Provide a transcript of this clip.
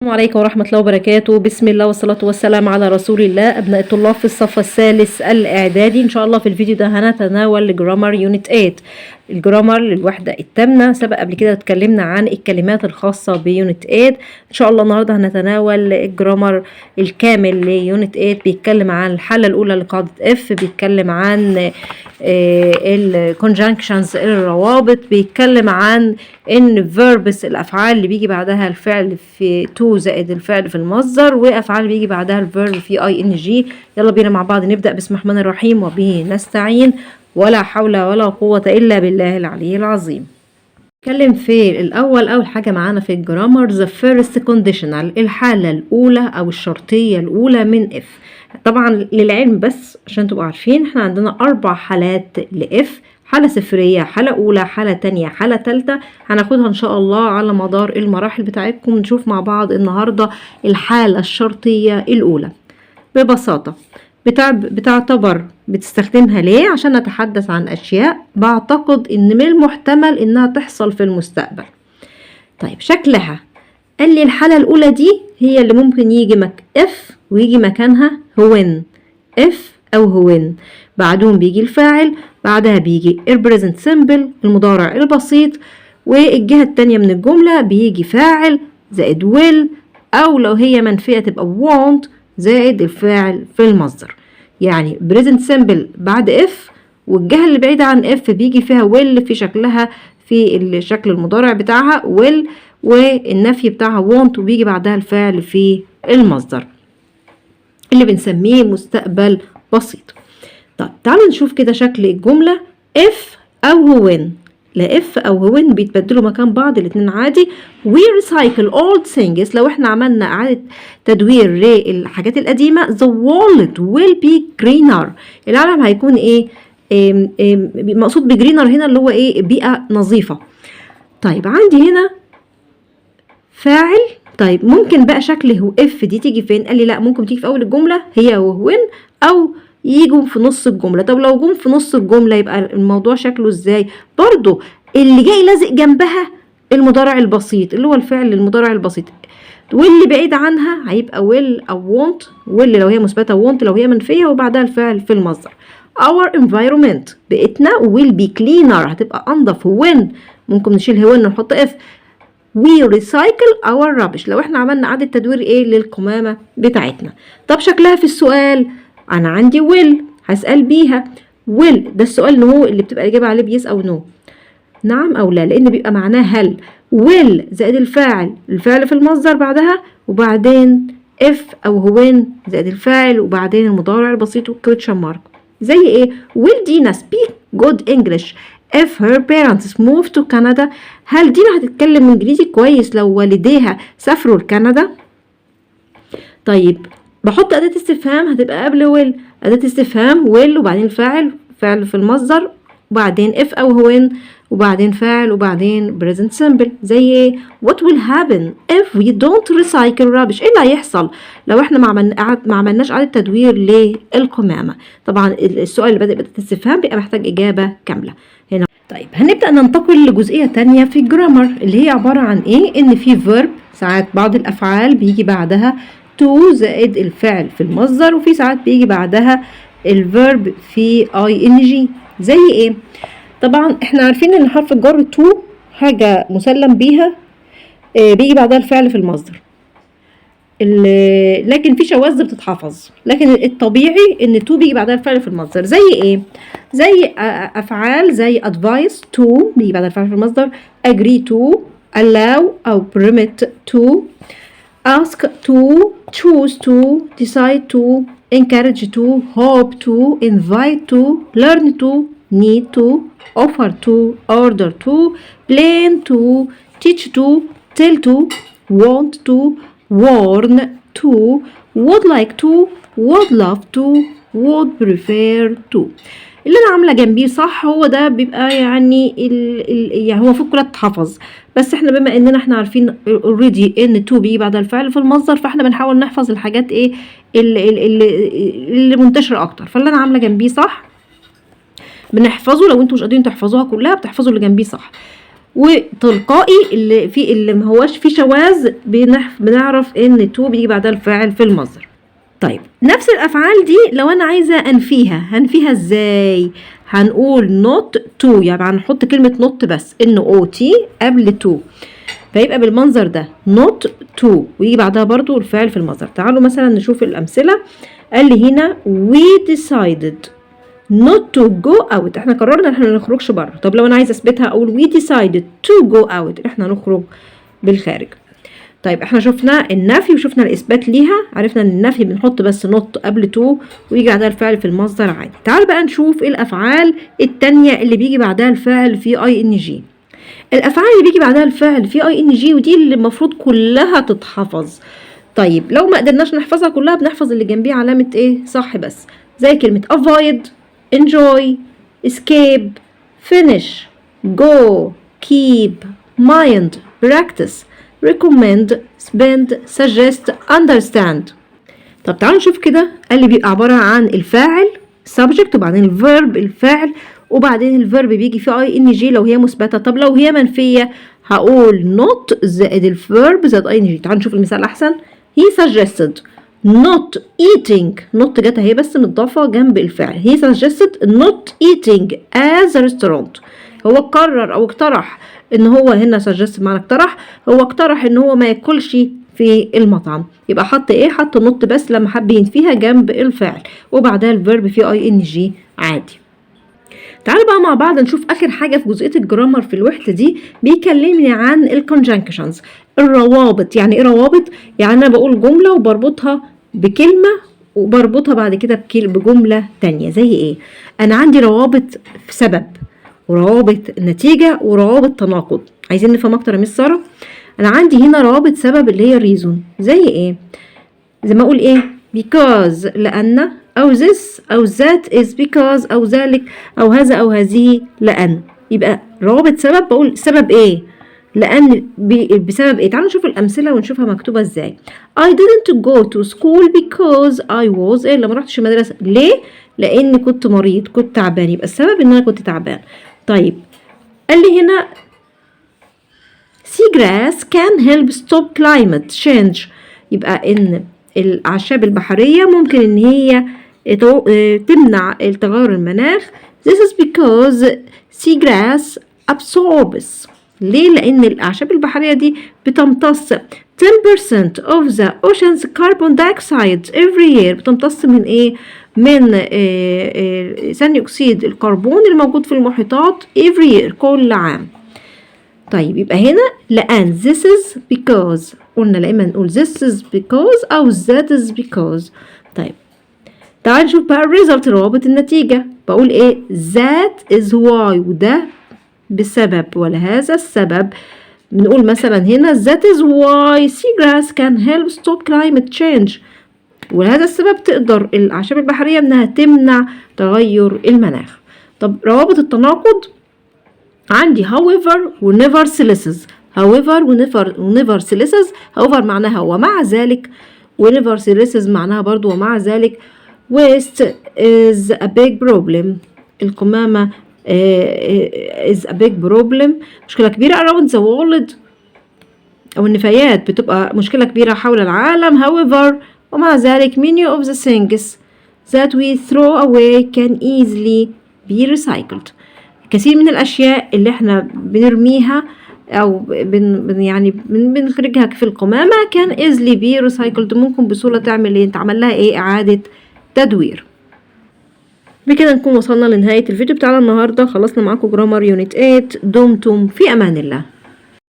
السلام عليكم ورحمة الله وبركاته. بسم الله والصلاة والسلام على رسول الله. أبناء الطلاب في الصف الثالث الإعدادي، إن شاء الله في الفيديو ده هنتناول جرامر يونت 8، الجرامر للوحدة الثامنة. سبق قبل كده اتكلمنا عن الكلمات الخاصة بيونت 8. إن شاء الله النهاردة هنتناول الجرامر الكامل ليونت 8. بيتكلم عن الحالة الأولى لقاعدة اف، بيتكلم عن الكونجنكشنز الروابط، بيتكلم عن ان verbs الافعال اللي بيجي بعدها الفعل في to زائد الفعل في المصدر، وافعال بيجي بعدها الفيرب في ing. يلا بينا مع بعض نبدأ. بسم الله الرحمن الرحيم وبه نستعين، ولا حول ولا قوة الا بالله العلي العظيم. نتكلم في اول حاجة معانا في الجرامر the first conditional، الحالة الاولى او الشرطية الاولى من if. طبعا للعلم بس عشان تبقوا عارفين، احنا عندنا 4 حالات لإف: حالة صفرية، حالة أولى، حالة تانية، حالة تالتة. هناخدها إن شاء الله على مدار المراحل بتاعتكم. نشوف مع بعض النهاردة الحالة الشرطية الأولى. ببساطة بتعتبر بتستخدمها ليه؟ عشان نتحدث عن أشياء بعتقد إن من المحتمل إنها تحصل في المستقبل. طيب شكلها قال لي الحالة الأولى دي هي اللي ممكن يجي if ويجي مكانها when، if أو when. بعدهم بيجي الفاعل، بعدها بيجي present simple المضارع البسيط، والجهة التانية من الجملة بيجي فاعل زائد will، أو لو هي منفية تبقى want زائد الفاعل في المصدر. يعني present simple بعد if، والجهة اللي بعيدة عن if بيجي فيها will في شكلها، في الشكل المضارع بتاعها will، والنفي بتاعها want، وبيجي بعدها الفعل في المصدر اللي بنسميه مستقبل بسيط. طيب تعالوا نشوف كده شكل الجملة if أو when. لا if أو when بيتبدلوا مكان بعض الاتنين عادي. we recycle old things، لو احنا عملنا إعادة تدوير للحاجات القديمة the world will be greener، العالم هيكون ايه؟ مقصود بجرينر هنا اللي هو ايه؟ بيئة نظيفة. طيب عندي هنا فاعل. طيب ممكن بقى شكله اف دي تيجي فين؟ قال لي لا، ممكن تيجي في اول الجمله هي وين، او يجوا في نص الجمله. طب لو جم في نص الجمله يبقى الموضوع شكله ازاي؟ برضو اللي جاي لازق جنبها المضارع البسيط اللي هو الفعل المضارع البسيط، واللي بعيد عنها هيبقى will او want، will لو هي مثبته، want لو هي منفيه، وبعدها الفعل في المصدر. our environment بيئتنا will be cleaner هتبقى انضف. when ممكن نشيل when ونحط if. we recycle our rubbish لو احنا عملنا إعادة تدوير ايه للقمامة بتاعتنا. طب شكلها في السؤال انا عندي will هسأل بيها will، ده السؤال نو اللي بتبقى الإجابة عليه بيس او نو، نعم او لا، لان بيبقى معناه هل. will زائد الفاعل في المصدر بعدها، وبعدين if او when زائد الفاعل، وبعدين المضارع البسيط والكويتشن مارك. زي ايه؟ will Dina speak good English if her parents move to Canada؟ هل دينا هتتكلم انجليزي كويس لو والديها سافروا لكندا؟ طيب بحط أداة استفهام هتبقى قبل will، أداة استفهام will وبعدين الفاعل، فعل في المصدر، وبعدين if أو when، وبعدين فاعل، وبعدين present simple. زي ايه؟ what will happen if we don't recycle rubbish؟ ايه اللي هيحصل لو احنا ما عملناش إعادة تدوير للقمامة؟ طبعا السؤال اللي بدأ بأداة استفهام بيبقى محتاج إجابة كاملة هنا. طيب هنبدأ ننتقل لجزئية تانية في الجرامر اللي هي عبارة عن ايه؟ ان في verb، ساعات بعض الافعال بيجي بعدها to زائد الفعل في المصدر، وفي ساعات بيجي بعدها الفيرب في ing. زي ايه؟ طبعا احنا عارفين ان حرف الجر to حاجة مسلم بيها، بيجي بعدها الفعل في المصدر، لكن في شواذ بتتحفظ، لكن الطبيعي ان to بيجي بعدها الفعل في المصدر. زي ايه؟ زي افعال زي advise to بيجي بعدها الفعل في المصدر، agree to، allow او permit to، ask to، choose to، decide to، encourage to، hope to، invite to، learn to، need to، offer to، order to، plan to، teach to، tell to، want to، warn to، would like to، would love to، would prefer to. اللي انا عامله جنبيه صح هو ده بيبقى يعني يعني هو المفروض كلها تتحفظ، بس احنا بما اننا احنا عارفين اوريدي ان تو بيجي بعد الفعل في المصدر، فاحنا بنحاول نحفظ الحاجات ايه اللي منتشره اكتر. فاللي انا عامله جنبيه صح بنحفظه، لو انتوا مش قادرين تحفظوها كلها بتحفظوا اللي جنبيه صح. وتلقائي اللي ما هوش فيه شواذ بنعرف ان تو بيجي بعدها الفاعل في المصدر. طيب نفس الافعال دي لو انا عايزه هنفيها ازاي؟ هنقول not to، يعني هنحط كلمه not بس not قبل to، فيبقى بالمنظر ده not to ويجي بعدها برضو الفعل في المصدر. تعالوا مثلا نشوف الامثله. قال لي هنا we decided not to go out، احنا قررنا ان احنا ما نخرجش بره. طب لو انا عايزه اثبتها اقول we decided to go out، احنا نخرج بالخارج. طيب احنا شفنا النفي وشفنا الاثبات ليها، عرفنا ان النفي بنحط بس not قبل to ويجي بعدها الفعل في المصدر عادي. تعال بقى نشوف الافعال التانية اللي بيجي بعدها الفاعل في ing. الافعال اللي بيجي بعدها الفاعل في ing ودي اللي المفروض كلها تتحفظ. طيب لو ما قدرناش نحفظها كلها بنحفظ اللي جنبيه علامه ايه صح بس، زي كلمه avoid، enjoy، escape، finish، go، keep، mind، practice، recommend، spend، suggest، understand. طب تعالوا نشوف كده. قال لي بيبقى عبارة عن الفاعل subject وبعدين الفيرب الفاعل وبعدين الفيرب بيجي فيه ing لو هي مثبتة. طب لو هي منفية هقول not زائد الفيرب زائد ing. تعالوا نشوف المثال أحسن. he suggested not eating، not جت اهي بس متضافة جنب الفعل. he suggested not eating as a restaurant. هو قرر او اقترح ان هو هنا suggest معنى اقترح، هو اقترح ان هو ما ياكلش في المطعم. يبقى حط ايه؟ حط not بس لما حب ينفيها جنب الفعل وبعدها الفيرب فيه ing عادي. تعالوا بقى مع بعض نشوف اخر حاجه في جزئيه الجرامر في الوحده دي. بيكلمني عن الكونجنكشنز، الروابط. يعني ايه روابط؟ يعني انا بقول جمله وبربطها بكلمه وبربطها بعد كده بجمله تانية. زي ايه؟ انا عندي روابط في سبب وروابط نتيجه وروابط تناقض. عايزين نفهم اكتر يا مس ساره؟ انا عندي هنا روابط سبب اللي هي ريزون. زي ايه؟ زي ما اقول ايه؟ because لأن، أو this أو that is because أو ذلك أو هذا أو هذه لأن. يبقى روابط سبب بقول سبب ايه؟ لأن بسبب ايه؟ تعالوا نشوف الأمثلة ونشوفها مكتوبة ازاي. I didn't go to school because I was ill. ما رحتش المدرسة ليه؟ لأن كنت مريض، كنت تعبان. يبقى السبب إن أنا كنت تعبان. طيب قال لي هنا seagrass can help stop climate change. يبقى إن الأعشاب البحرية ممكن إن هي تمنع التغير المناخ. This is because seagrass absorbs. ليه؟ لأن الأعشاب البحرية دي بتمتص 10% of the ocean's carbon dioxide every year. بتمتص من إيه؟ من ثاني أكسيد الكربون الموجود في المحيطات every year كل عام. طيب يبقى هنا لأن this is because، قلنا لا إما نقول this is because أو that is because. طيب تعال نشوف بقى الريزلت، روابط النتيجة. بقول إيه؟ that is why، وده بسبب ولهذا السبب. بنقول مثلا هنا that is why seagrass can help stop climate change. ولهذا السبب تقدر الأعشاب البحرية إنها تمنع تغير المناخ. طب روابط التناقض عندي however و nevertheless. however و nevertheless. however معناها ومع ذلك، و nevertheless معناها برضو ومع ذلك. waste is a big problem. القمامة is a big problem، مشكلة كبيرة around the world. أو النفايات بتبقى مشكلة كبيرة حول العالم. however ومع ذلك many of the things that we throw away can easily be recycled. كثير من الأشياء اللي احنا بنرميها أو بنخرجها في القمامة كان easily be recycled، ممكن بسهولة تعمل لها ايه؟ إعادة تدوير. بكده نكون وصلنا لنهاية الفيديو بتاعنا النهاردة. خلصنا معاكم جرامر يونت 8. دمتم في أمان الله.